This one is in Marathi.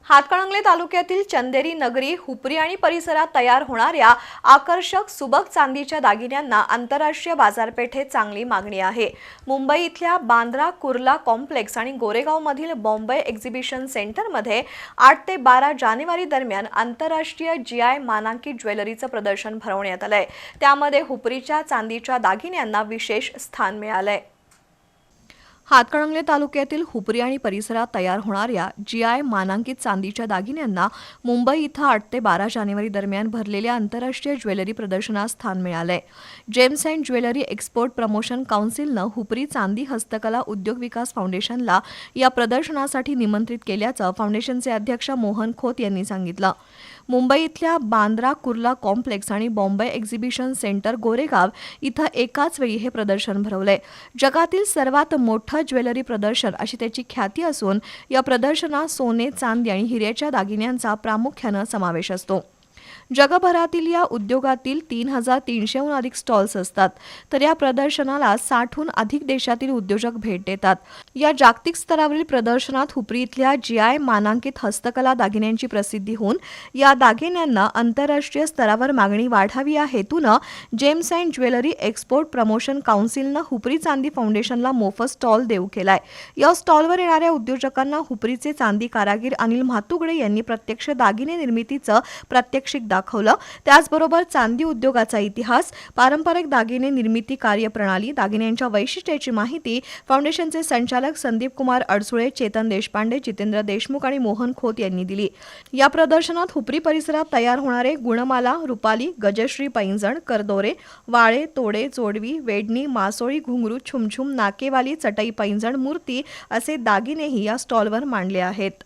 हातकणंगले तालुक्यातील चंदेरी नगरी, हुपरी आणि परिसरात तयार होणाऱ्या आकर्षक सुबक चांदीच्या दागिन्यांना आंतरराष्ट्रीय बाजारपेठेत चांगली मागणी आहे। मुंबई इथल्या बांद्रा कुर्ला कॉम्प्लेक्स आणि गोरेगावमधील बॉम्बे एक्झिबिशन सेंटरमध्ये 8 ते 12 जानेवारी दरम्यान आंतरराष्ट्रीय GI मानांकित ज्वेलरीचं प्रदर्शन भरवण्यात आलंय। त्यामध्ये हुपरीच्या चांदीच्या दागिन्यांना विशेष स्थान मिळालंय। हातकणंगले तालुक्यातील हुपरी आणि परिसरात तयार होणाऱ्या GI मानांकित चांदीच्या दागिन्यांना मुंबई इथं 8 ते 12 जानेवारी दरम्यान भरलेल्या आंतरराष्ट्रीय ज्वेलरी प्रदर्शनात स्थान मिळालंय। Gems and jewellery export promotion काउन्सिलनं हुपरी चांदी हस्तकला उद्योग विकास फाउंडेशनला या प्रदर्शनासाठी निमंत्रित केल्याचं फाउंडेशनचे अध्यक्ष मोहन खोत यांनी सांगितलं। मुंबई इथल्या बांद्रा कुर्ला कॉम्प्लेक्स आणि बॉम्बे एक्झिबिशन सेंटर गोरेगाव इथं एकाच वेळी हे प्रदर्शन भरवलंय। जगातील सर्वात मोठं ज्वेलरी प्रदर्शन अशी त्याची ख्याती असून या प्रदर्शनात सोने, चांदी आणि हिऱ्याच्या दागिन्यांचा प्रामुख्यानं समावेश असतो। जगभरातील या उद्योगातील 3300हून अधिक स्टॉल्स असतात, तर या प्रदर्शनाला 60हून अधिक देशातील उद्योजक भेट देतात। या जागतिक स्तरावरील प्रदर्शनात हुपरी इथल्या GI मानांकित हस्तकला दागिन्यांची प्रसिद्धी होऊन या दागिन्यांना आंतरराष्ट्रीय स्तरावर मागणी वाढावी या हेतूनं gems and jewellery export promotion काउन्सिलनं हुपरी चांदी फाउंडेशनला मोफत स्टॉल देऊ केलाय। या स्टॉलवर येणाऱ्या उद्योजकांना हुपरीचे चांदी कारागीर अनिल म्हातुगडे यांनी प्रत्यक्ष दागिने निर्मितीचं प्रात्यक्षिक दाखवलं। त्याचबरोबर चांदी उद्योगाचा इतिहास, पारंपरिक दागिने निर्मिती कार्यप्रणाली, दागिन्यांच्या वैशिष्ट्याची माहिती फाउंडेशनचे संचालक संदीप कुमार अडसुळे, चेतन देशपांडे, जितेंद्र देशमुख आणि मोहन खोत यांनी दिली। या प्रदर्शनात हुपरी परिसरात तयार होणारे गुणमाला, रुपाली, गजश्री पैंजण, करदोरे, वाळे, तोडे, जोडवी, वेडणी, मासोळी, घुंगरू, छुमछुम, नाकेवाली, चटई पैंजण, मूर्ती असे दागिनेही या स्टॉलवर मांडले आहेत।